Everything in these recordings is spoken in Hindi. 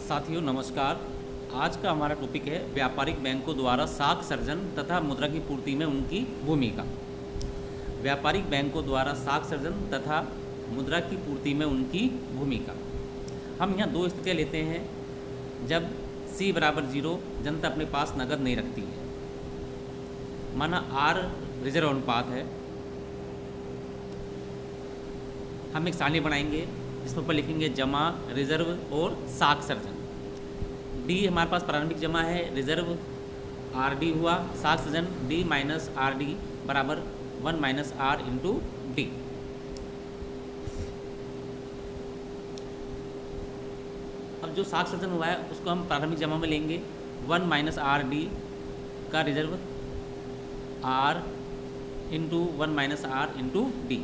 साथियों नमस्कार। आज का हमारा टॉपिक है व्यापारिक बैंकों द्वारा साख सर्जन तथा मुद्रा की पूर्ति में उनकी भूमिका। व्यापारिक बैंकों द्वारा साख सर्जन तथा मुद्रा की पूर्ति में उनकी भूमिका। हम यहाँ दो स्थितियाँ लेते हैं जब C बराबर 0 जनता अपने पास नगद नहीं रखती है। माना R रिजर्व अनुपात है। हम एक सारणी बनाएंगे जिसमें ऊपर लिखेंगे जमा, रिजर्व और साख सर्जन। डी हमारे पास प्रारंभिक जमा है, रिजर्व RD हुआ, साख सर्जन D माइनस RD बराबर 1 माइनस R इंटू डी। अब जो साख सर्जन हुआ है उसको हम प्रारंभिक जमा में लेंगे 1 माइनस RD का reserve R into 1 minus R into D.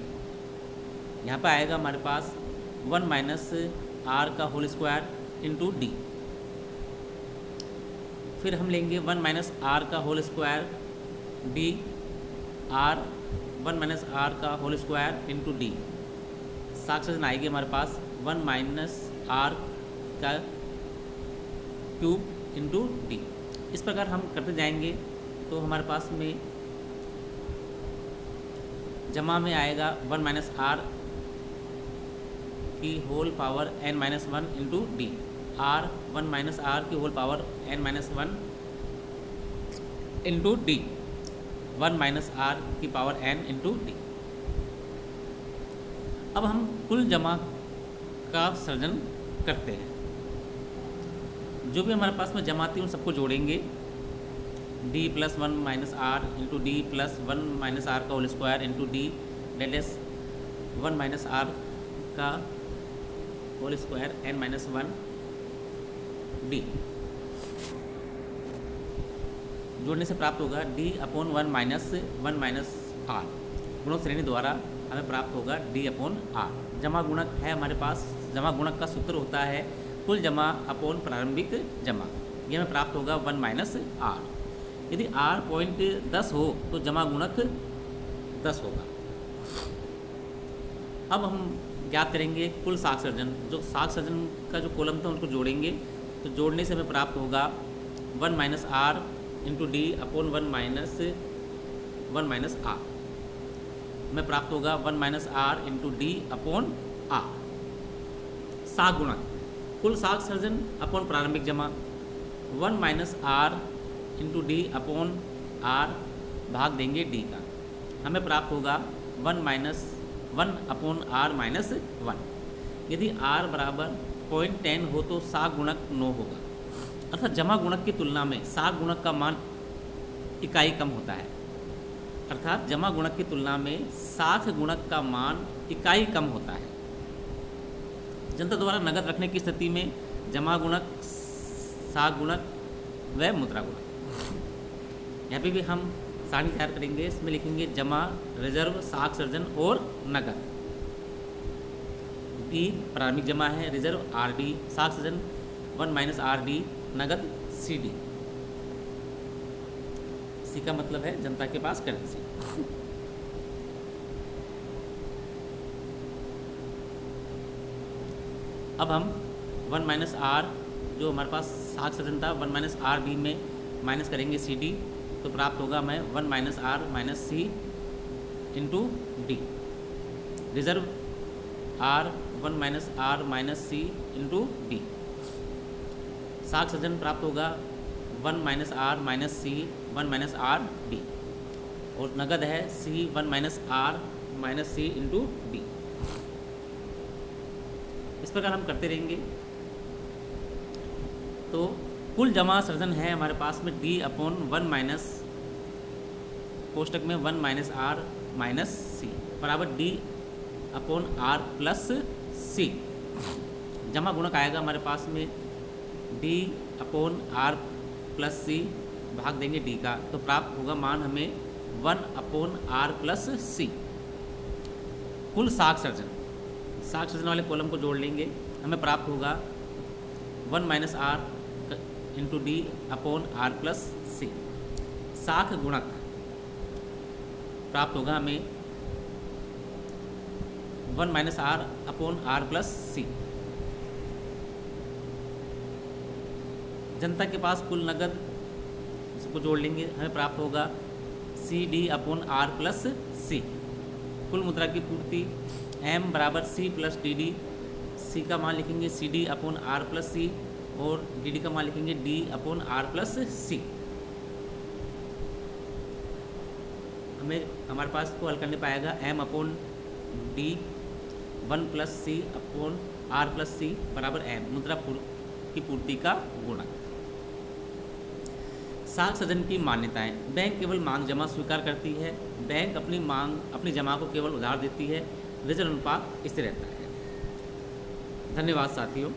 यहाँ पर आएगा हमारे पास 1 माइनस R का होल स्क्वायर इंटू डी। फिर हम लेंगे 1 माइनस R का whole square D R 1 minus R का होल स्क्वायर इंटू डी। साख सर्जन आएगी हमारे पास 1 माइनस R का क्यूब इंटू डी। इस प्रकार हम करते जाएंगे तो हमारे पास में जमा में आएगा 1 माइनस R की whole power n minus 1 into D. R 1 minus R की whole power n minus 1 into D. 1 minus R की पावर n इंटू डी। अब हम कुल जमा का सर्जन करते हैं। जो भी हमारे पास में जमा थी उन सबको जोड़ेंगे। D plus 1 minus R into D plus 1 minus R का whole square into D that is 1 minus R का whole square n minus 1 D. जोड़ने से प्राप्त होगा D अपॉन 1 माइनस R। गुणक श्रेणी द्वारा हमें प्राप्त होगा D अपॉन R। जमा गुणक है हमारे पास। जमा गुणक का सूत्र होता है कुल जमा अपॉन प्रारंभिक जमा। यह हमें प्राप्त होगा 1 माइनस R। यदि R 0.10 हो तो जमा गुणक 10 होगा। अब हम ज्ञात करेंगे कुल साख सर्जन। जो साख सर्जन का जो कॉलम था उनको जोड़ेंगे तो जोड़ने से हमें प्राप्त होगा 1 minus R into D upon 1 minus R। हमें प्राप्त होगा 1 minus R into D upon R। साख गुणक कुल साख सर्जन अपॉन प्रारंभिक जमा 1 minus R into D upon R भाग देंगे D का। हमें प्राप्त होगा 1 अपॉन R माइनस 1। यदि R बराबर 0.10 हो तो साख गुणक 9 होगा। अर्थात जमा गुणक की तुलना में साख गुणक का मान इकाई कम होता है। अर्थात जमा गुणक की तुलना में साख गुणक का मान इकाई कम होता है। जनता द्वारा नगद रखने की स्थिति में जमा गुणक, साख गुणक व मुद्रा गुणक। यहाँ पे भी हम सारणी तैयार करेंगे। इसमें लिखेंगे जमा, रिजर्व, साख सर्जन और नगद। D प्रारंभिक जमा है, रिजर्व RD, साख सर्जन 1 माइनस RD, नगद CD। C का मतलब है जनता के पास करेंसी। अब हम 1 माइनस R जो हमारे पास साख सर्जन था 1 माइनस RD में माइनस करेंगे CD तो प्राप्त होगा हमें 1 minus R minus C into D. Reserve R 1 minus R minus C into D. साख सर्जन प्राप्त होगा 1 minus R minus C 1 minus R D. और नगद है C 1 minus R minus C into D. इस प्रकार हम करते रहेंगे तो कुल जमा सर्जन है हमारे पास में D अपॉन 1 माइनस कोष्टक में 1 माइनस R माइनस C बराबर D upon R plus C। जमा गुणक आएगा हमारे पास में D upon R plus C भाग देंगे D का तो प्राप्त होगा मान हमें 1 अपॉन R प्लस C। कुल साख सर्जन वाले कॉलम को जोड़ लेंगे। हमें प्राप्त होगा 1 minus R into D upon R plus C। साख गुणक प्राप्त होगा हमें 1 minus R upon R plus C। जनता के पास कुल नकद, इसको जोड़ लेंगे, हमें प्राप्त होगा CD/R+C। कुल मुद्रा की पूर्ति M बराबर C+DD। C का मान लिखेंगे CD/R+C और DD का मान लिखेंगे D/R+C। हमारे पास को हल करने पाएगा M/D 1+C/R+C बराबर M, मुद्रा की पूर्ति का गुणक। साख सृजन की मान्यताएं। बैंक केवल मांग जमा स्वीकार करती है। बैंक अपनी जमा को केवल उधार देती है। रिजर्व अनुपात स्थिर रहता है। धन्यवाद साथियों।